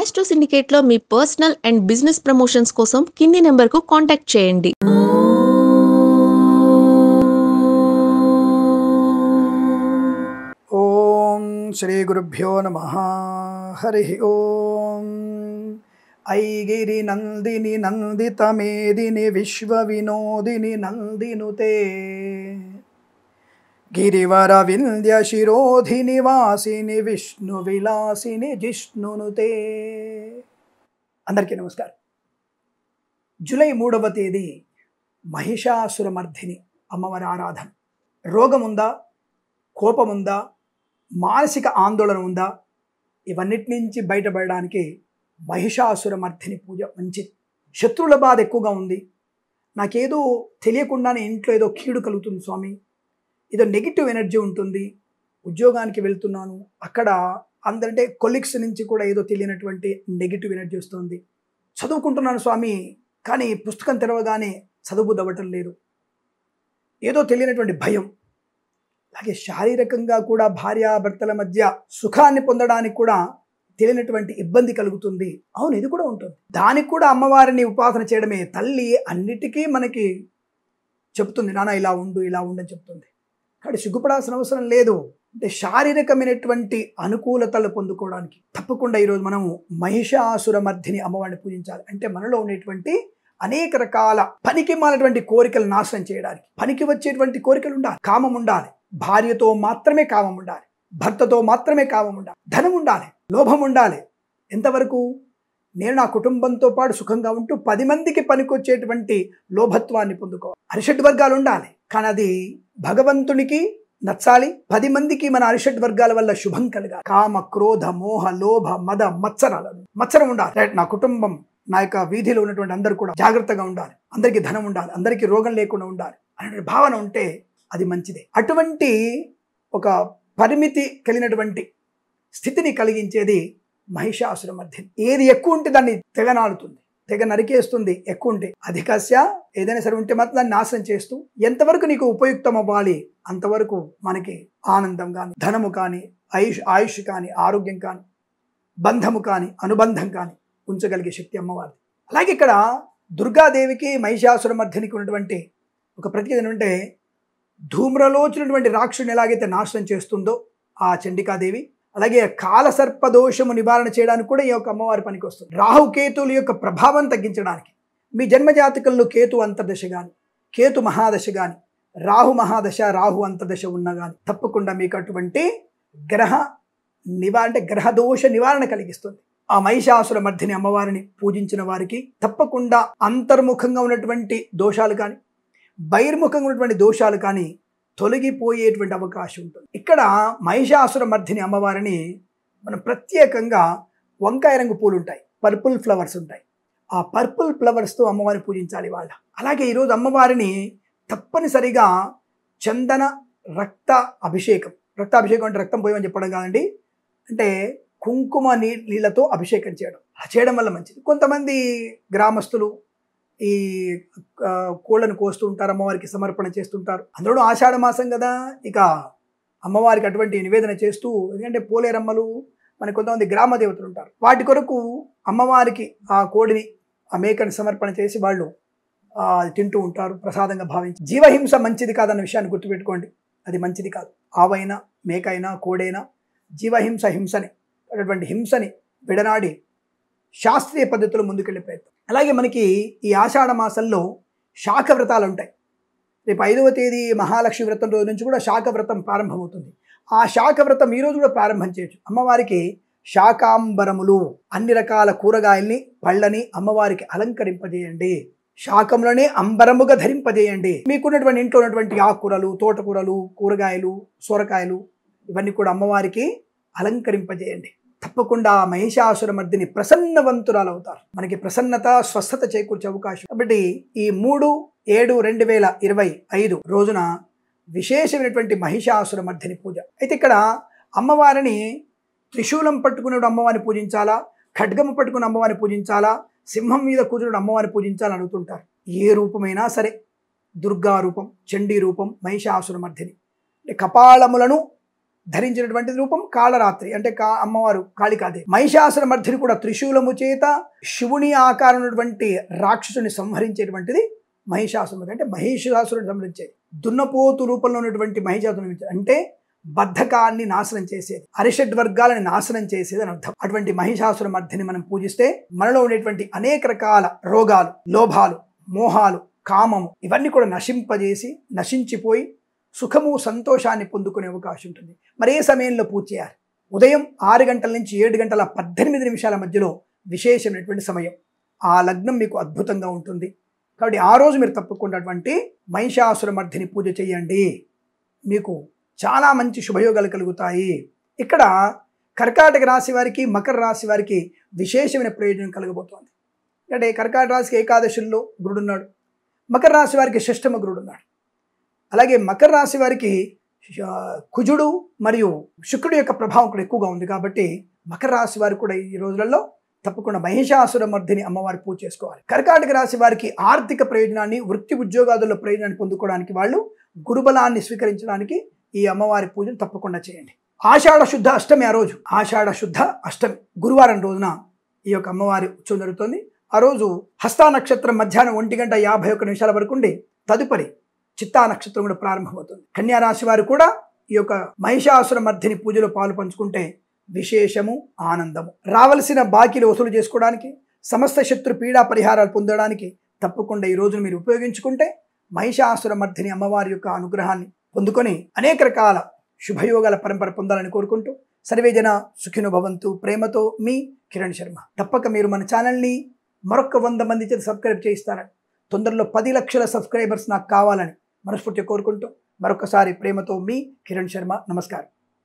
Astro సిండికేట్లో మీ personal and business promotions కోసం కింది నెంబర్కు కాంటాక్ట్ చేయండి. ఓం శ్రీ గురుభ్యో నమః. హరి ఓం. ఐగిరి నందిని నందిత మేదిని విశ్వ వినోదిని నందినుతే గిరివర వింధ్య శిరోధిని వాసిని విష్ణు విలాసిని జిష్ణునుతే. అందరికీ నమస్కారం. జూలై 3వ తేదీ మహిషాసురమర్ధిని అమ్మవారి ఆరాధన. రోగముందా, కోపముందా, మానసిక ఆందోళన ఉందా, ఇవన్నిటి నుంచి బయటపడడానికి మహిషాసురమర్ధిని పూజ మంచిది. శత్రువుల బాధ ఎక్కువగా ఉంది, నాకేదో తెలియకుండానే ఇంట్లో ఏదో కీడు కలుగుతుంది స్వామి, ఏదో నెగిటివ్ ఎనర్జీ ఉంటుంది, ఉద్యోగానికి వెళ్తున్నాను అక్కడ అందరంటే కొలీగ్స్ నుంచి కూడా ఏదో తెలియనటువంటి నెగిటివ్ ఎనర్జీ వస్తుంది, చదువుకుంటున్నాను స్వామి కానీ పుస్తకం తెరవగానే చదువు దవ్వటం లేదు, ఏదో తెలియనటువంటి భయం, అలాగే శారీరకంగా కూడా భార్యాభర్తల మధ్య సుఖాన్ని పొందడానికి కూడా తెలియనటువంటి ఇబ్బంది కలుగుతుంది. అవును, ఇది కూడా ఉంటుంది. దానికి కూడా అమ్మవారిని ఉపాసన చేయడమే. తల్లి అన్నిటికీ మనకి చెప్తుంది, నాన్న ఇలా ఉండు ఇలా ఉండని చెప్తుంది. కాబట్టి సిగ్గుపడాల్సిన అవసరం లేదు. అంటే శారీరకమైనటువంటి అనుకూలతలు పొందుకోవడానికి తప్పకుండా ఈరోజు మనము మహిషాసురమర్ధిని అమ్మవారిని పూజించాలి. అంటే మనలో ఉండేటువంటి అనేక రకాల పనికి మాలినటువంటి కోరికలు నాశనం చేయడానికి, పనికి వచ్చేటువంటి కోరికలు ఉండాలి. కామం ఉండాలి, భార్యతో మాత్రమే కామం ఉండాలి, భర్తతో మాత్రమే కామం ఉండాలి, ధనం ఉండాలి, లోభం ఉండాలి. ఎంతవరకు? నేను నా కుటుంబంతో పాటు సుఖంగా ఉంటూ 10 మందికి పనికొచ్చేటువంటి లోభత్వాన్ని పొందుకోవాలి. అరిషడ్ వర్గాలు ఉండాలి, కానీ అది భగవంతునికి నచ్చాలి. 10 మందికి మన అరిషడ్ వర్గాల వల్ల శుభం కలగాలి. కామ, క్రోధ, మోహ, లోభ, మద, మత్సరం ఉండాలి. నా కుటుంబం, నా యొక్క వీధిలో ఉన్నటువంటి అందరూ కూడా జాగ్రత్తగా ఉండాలి, అందరికీ ధనం ఉండాలి, అందరికీ రోగం లేకుండా ఉండాలి అనే భావన ఉంటే అది మంచిదే. అటువంటి ఒక పరిమితి కలిగినటువంటి స్థితిని కలిగించేది మహిషాసురమర్ధిని. ఏది ఎక్కువ ఉంటే దాన్ని తెగ నాలుతుంది, తెగ నరికేస్తుంది. ఎక్కువ ఉంటే అధికస్య ఏదైనా సరే ఉంటే మాత్రం దాన్ని నాశనం చేస్తూ ఎంతవరకు నీకు ఉపయుక్తం అవ్వాలి అంతవరకు మనకి ఆనందం కానీ, ధనము కానీ, ఆయుష్ కానీ, ఆరోగ్యం కానీ, బంధము కానీ, అనుబంధం కానీ ఉంచగలిగే శక్తి అమ్మవారిది. అలాగే ఇక్కడ దుర్గాదేవికి మహిషాసురమర్ధినికి ఉన్నటువంటి ఒక ప్రత్యేకత ఏంటంటే, ధూమ్రలోచినటువంటి రాక్షసుని ఎలాగైతే నాశనం చేస్తుందో ఆ చండికాదేవి, అలాగే కాలసర్పదోషము నివారణ చేయడానికి కూడా ఈ యొక్క అమ్మవారి పనికి వస్తుంది. రాహుకేతువుల యొక్క ప్రభావం తగ్గించడానికి, మీ జన్మజాతకంలో కేతు అంతర్దశ కానీ, కేతు మహాదశ కానీ, రాహు మహాదశ, రాహు అంతర్దశ ఉన్నా కానీ తప్పకుండా మీకు అటువంటి గ్రహదోష నివారణ కలిగిస్తుంది. ఆ మహిషాసురమర్ధిని అమ్మవారిని పూజించిన వారికి తప్పకుండా అంతర్ముఖంగా ఉన్నటువంటి దోషాలు కానీ, బహిర్ముఖంగా ఉన్నటువంటి దోషాలు కానీ తొలగిపోయేటువంటి అవకాశం ఉంటుంది. ఇక్కడ మహిషాసురమర్ధిని అమ్మవారిని మనం ప్రత్యేకంగా వంకాయ రంగు పూలు ఉంటాయి, పర్పుల్ ఫ్లవర్స్ ఉంటాయి, ఆ పర్పుల్ ఫ్లవర్స్తో అమ్మవారిని పూజించాలి వాళ్ళ. అలాగే ఈరోజు అమ్మవారిని తప్పనిసరిగా చందన రక్తాభిషేకం అంటే రక్తం పోయమని చెప్పడం కాదండి, అంటే కుంకుమ నీళ్ళతో అభిషేకం చేయడం. అలా చేయడం వల్ల మంచిది. కొంతమంది గ్రామస్తులు ఈ కోళ్ళను కోస్తూ ఉంటారు, అమ్మవారికి సమర్పణ చేస్తుంటారు. అందులో ఆషాఢ మాసం కదా, ఇక అమ్మవారికి అటువంటి నివేదన చేస్తూ, ఎందుకంటే పోలేరమ్మలు మనకి కొంతమంది గ్రామ దేవతలు ఉంటారు, వాటి కొరకు అమ్మవారికి ఆ కోడిని, ఆ మేకని సమర్పణ చేసి వాళ్ళు తింటూ ఉంటారు ప్రసాదంగా భావించి. జీవహింస మంచిది కాదన్న విషయాన్ని గుర్తుపెట్టుకోండి, అది మంచిది కాదు. ఆవైనా, మేకైనా, కోడైనా జీవహింస హింసని, అటువంటి హింసని విడనాడి శాస్త్రీయ పద్ధతిలో ముందుకెళ్లే ప్రయత్నం. అలాగే మనకి ఈ ఆషాఢ మాసంలో శాఖ వ్రతాలు ఉంటాయి. రేపు 5వ తేదీ మహాలక్ష్మి వ్రతం రోజు నుంచి కూడా శాఖ వ్రతం ప్రారంభమవుతుంది. ఆ శాఖ వ్రతం ఈరోజు కూడా ప్రారంభం చేయొచ్చు. అమ్మవారికి శాకాంబరములు, అన్ని రకాల కూరగాయల్ని, పళ్ళని అమ్మవారికి అలంకరింపజేయండి. శాకములనే అంబరముగా ధరింపజేయండి. మీకున్నటువంటి ఇంట్లో ఉన్నటువంటి ఆకుకూరలు, తోటకూరలు, కూరగాయలు, సొరకాయలు ఇవన్నీ కూడా అమ్మవారికి అలంకరింపజేయండి. తప్పకుండా మహిషాసురమర్ధిని ప్రసన్నవంతురాలు అవుతారు. మనకి ప్రసన్నత, స్వస్థత చేకూర్చే అవకాశం. కాబట్టి ఈ 3/7/2025 రోజున విశేషమైనటువంటి మహిషాసురమర్ధిని పూజ. అయితే ఇక్కడ అమ్మవారిని త్రిశూలం పట్టుకున్న అమ్మవారిని పూజించాలా, ఖడ్గము పట్టుకున్న అమ్మవారిని పూజించాలా, సింహం మీద కూర్చున్న అమ్మవారిని పూజించాలని అడుగుతుంటారు. ఏ రూపమైనా సరే, దుర్గా రూపం, చండీ రూపం, మహిషాసురమర్ధిని, అంటే కపాలములను ధరించినటువంటి రూపం కాళరాత్రి, అంటే అమ్మవారు కాళికాదేవి. మహిషాసుర మర్దిని కూడా త్రిశూలము చేత శివుని ఆకారం ఉన్నటువంటి రాక్షసుని సంహరించేటువంటిది మహిషాసురుడు. అంటే మహిషాసురుడు సంహరించేది. దున్నపోతు రూపంలో ఉన్నటువంటి మహిషాసురుడు అంటే బద్ధకాన్ని నాశనం చేసేది, అరిషడ్ వర్గాలని నాశనం చేసేది అని అర్థం. అటువంటి మహిషాసుర మర్దిని మనం పూజిస్తే మనలో ఉండేటువంటి అనేక రకాల రోగాలు, లోభాలు, మోహాలు, కామము ఇవన్నీ కూడా నశించిపోయి సుఖము సంతోషాన్ని పొందుకునే అవకాశం ఉంటుంది. మరి ఏ సమయంలో పూజ చేయాలి? ఉదయం 6 గంటల నుంచి 7 గంటల 18 నిమిషాల మధ్యలో విశేషమైనటువంటి సమయం. ఆ లగ్నం మీకు అద్భుతంగా ఉంటుంది. కాబట్టి ఆ రోజు మీరు తప్పకుండా అటువంటి మహిషాసుర మర్దిని పూజ చేయండి. మీకు చాలా మంచి శుభయోగాలు కలుగుతాయి. ఇక్కడ కర్కాటక రాశి వారికి, మకర రాశి వారికి విశేషమైన ప్రయోజనం కలగబోతోంది. అంటే కర్కాటక రాశికి ఏకాదశుల్లో గురుడున్నాడు, మకర రాశి వారికి షష్టమ గురుడున్నాడు. అలాగే మకర రాశి వారికి కుజుడు మరియు శుక్రుడు యొక్క ప్రభావం కూడా ఎక్కువగా ఉంది. కాబట్టి మకర రాశి వారు కూడా ఈ రోజులలో తప్పకుండా మహిషాసుర మర్దిని అమ్మవారి పూజ చేసుకోవాలి. కర్కాటక రాశి వారికి ఆర్థిక ప్రయోజనాన్ని, వృత్తి ఉద్యోగాదుల్లో ప్రయోజనాన్ని పొందుకోవడానికి, వాళ్ళు గురుబలాన్ని స్వీకరించడానికి ఈ అమ్మవారి పూజను తప్పకుండా చేయండి. ఆషాఢ శుద్ధ అష్టమి, ఆ రోజు ఆషాఢ శుద్ధ అష్టమి గురువారం రోజున ఈ యొక్క అమ్మవారి ఉత్సవం జరుగుతుంది. ఆ రోజు హస్తా నక్షత్రం మధ్యాహ్నం 1:51 వరకు ఉండి తదుపరి చిత్తా నక్షత్రం కూడా ప్రారంభమవుతుంది. కన్యా రాశి వారు కూడా ఈ యొక్క మహిషాసుర మర్దిని పూజలో పాలు పంచుకుంటే విశేషము, ఆనందము. రావలసిన బాకీలు వసూలు చేసుకోవడానికి, సమస్త శత్రు పీడా పరిహారాలు పొందడానికి తప్పకుండా ఈ రోజును మీరు ఉపయోగించుకుంటే మహిషాసుర మర్దిని అమ్మవారి యొక్క అనుగ్రహాన్ని పొందుకొని అనేక రకాల శుభయోగాల పరంపర పొందాలని కోరుకుంటూ సర్వేజన సుఖినో భవంతు. ప్రేమతో మీ కిరణ్ శర్మ. తప్పక మీరు మన ఛానల్ని మరొక 100 మంది చేత సబ్స్క్రైబ్ చేయిస్తారని, తొందరలో 10 లక్షల సబ్స్క్రైబర్స్ నాకు కావాలని మనస్ఫూర్తిగా కోరుకుంటూ మరొకసారి ప్రేమతో మీ కిరణ్ శర్మ. నమస్కారం.